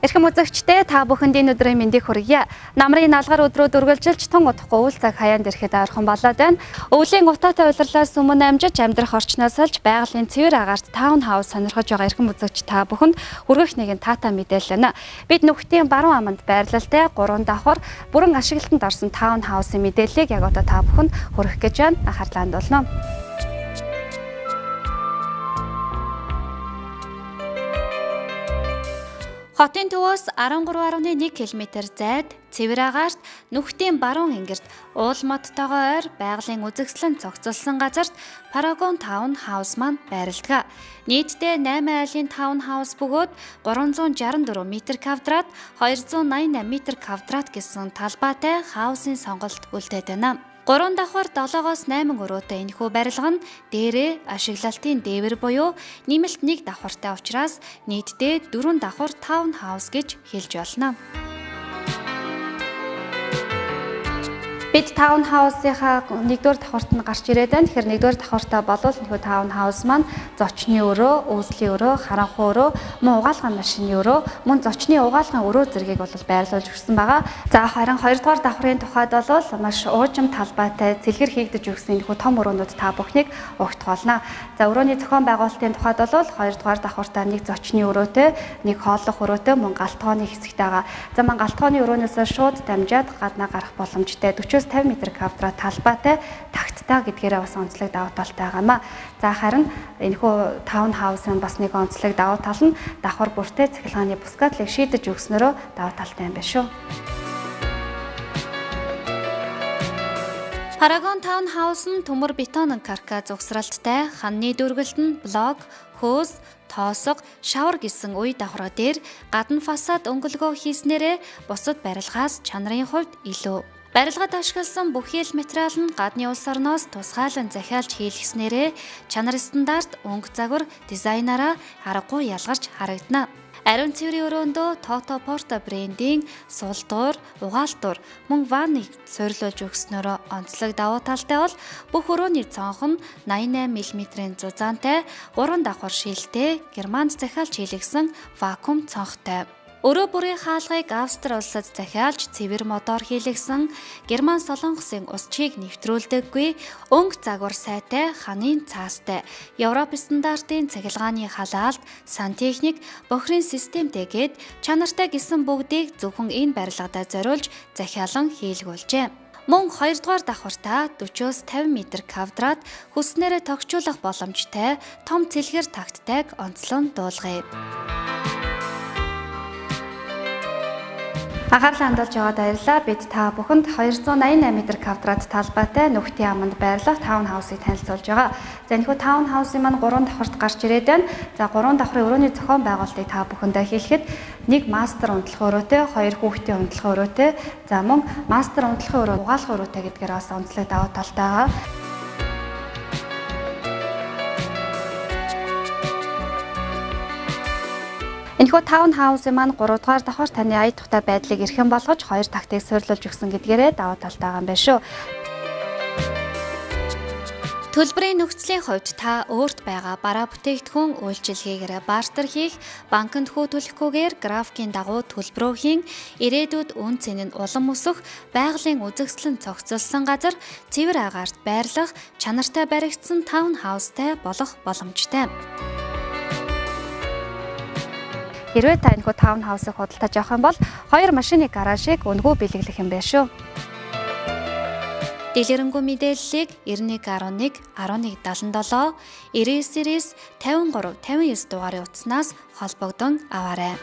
Эрхэм үзэгчдээ та бүхэнд энэ өдрийн мэндийг хүргье. Намрын налгар өдрүүд үргэлжилж тун удахгүй үйл цаг хаяанд ирэхэд ойрхон болоод байна. Өвлийн утаатай улирлаас өмнө амжиж амьдрах орчноос олж байгалийн цэвэр агаарт таун хаус сонирхож байгаа эрхэм үзэгч та бүхэнд хүргэх нэгэн таатай мэдээлэл байна. Бид Нүхтийн баруун аманд байрлалтай 3 давхар бүрэн ашиглалтанд орсон таун хаусын мэдээллийг яг одоо та бүхэнд хүргэх гэж байна. Анхаарлаа хандуулна. Хотын төвөөс 13.1 км зайд цэвэр агаарт Нүхтийн баруун энгэрт уулмодтойгоо ойр байгалийн үзэгслэн цогцолсон газарт Paragon Town House маань байрладаг. Нийтдээ 8 айлын таун хаус бөгөөд 364 м2, 288 м2 гэсэн талбайтай хаусын сонголт үлдээд байна. 3 давхар 7-оос 8 өрөөтэй энэхүү барилга нь дээрээ ашиглалтын дээвэр буюу нэмэлт 1 давхартай учраас нийтдээ 4 давхар таун хаус гэж хэлж болно. Бид таун хаусынхаа 1-р давхарт нь гарч ирээд байна. Тэгэхээр 1-р давхартаа болвол нөхөө таун хаус маань зочны өрөө, үүслийн өрөө, харанхуй өрөө, мөн угаалгын машины өрөө, мөн зочны угаалгын өрөө зэргийг бол байрлуулж өгсөн байгаа. За харин 2-р давхрын тухайд бол маш уужим талбайтай цэлгэр хийгдэж өгсөн нөхөө том өрөөнүүд та бүхнийг угтах болно. За өрөөний зохион байгуулалтын тухайд бол 2-р давхартаа 1 зочны өрөөтэй, 1 хооллох өрөөтэй, мөн галтгооны хэсэгтэй байгаа. За мөн галтгооны өрөөнөөс шууд дамжаад гаднаа гарах боломжтой 40-50 м2 талбайтай тагттай гэдгээрээ бас онцлог давуу талтай байгаамаа. За харин энэхүү таун хаусын бас нэг онцлог давуу тал нь давхар бүртээ цахилгааны бусгадлыг шийдэж өгснөөрөө давуу талтай юм байна шүү. Paragon Town House нь төмөр бетон карка зугсралттай, ханны дүргэлт нь блок, хөөс, тоосго, шавар гэсэн үе давхраа дээр гадна фасад өнгөлгөө хийснээрээ бусад барилгаас чанарын хувьд илүү. Барилгад ашигласан бүхий л материал нь гадны улс орноос тусгайлан захиалж хийлгэснээрээ чанар стандарт өнгө загвар дизайнараа аргагүй ялгарч харагдана. Ариун цэврийн өрөөндөө Toto Porta брендийн сулдуур, угаалтуур, мөн ванныг суйрлуулж өгснөөрөө онцлог давуу талтай бол бүх өрөөний цонх нь 88 мм-ийн зузаантай, 3 давхар шилтэй, германд захиалж хийлгэсэн вакуум цонхтой. Өрөө бүрийн хаалгыг Австри улсад захиалж цэвэр мотор хийлгэсэн Герман солонгосын усчийг нэвтрүүлдэггүй өнгө загвар сайтай ханын цаастай Европ стандартын цахилгааны халаалт сантехник бохирын системтэйгээд чанартай гэсэн бүгдийг зөвхөн энэ барилгадаа зориулж захиалан хийлгүүлжээ. Мөн 2-р давхартаа 40-50 м2 хүснээрээ тогтчуулах боломжтой том цэлгэр тагттайг онцлон дуулгая. Анхаарлаа хандуулж байгаад баярлалаа. Бид та бүхэнд 288 м2 талбайтай Нүхтийн аманд байрлах таун хаусыг танилцуулж байгаа. За энэхүү таун хаусын маань 3 давхарт гарч ирээд байна. За 3 давхрын өрөөний зохион байгуулалтыг та бүхэндээ хэлэхэд 1 мастер унтлах өрөөтэй, 2 хүүхдийн унтлах өрөөтэй, за мөн мастер унтлахын өрөө, угаалгах өрөөтэй гэдгээр бас онцлог давуу талтай байгаа. Энэхүү таун хаусын маань 3-р давхар таны ая тухтай байдлыг эрхэм болгож 2 тагтыг суйрлуулж өгсөн гэдгээрээ давуу талтай байгаа юм байна шүү. Төлбөрийн нөхцөлийн хувьд та өөрт байгаа бараа бүтээгдэхүүн үйлчилгээгээр бартер хийх, банкнд хүү төлөхгүйгээр графикийн дагуу төлбөрөө хийн, ирээдүйд үн цэн нь улам өсөх, байгалийн үзэгслэн цогцолсон газар цэвэр агаарт байрлах, чанартай баригдсан таун хаустай болох боломжтой. Хэрвээ та энэхүү таун хаусыг худалдаж авах юм бол 2 машины гаражийг үнэгүй бэлэглэх юм байна шүү. Дэлгэрэнгүй мэдээллийг 9111 1177 99 53 59 дугаарын утаснаас холбогдсон аваарай.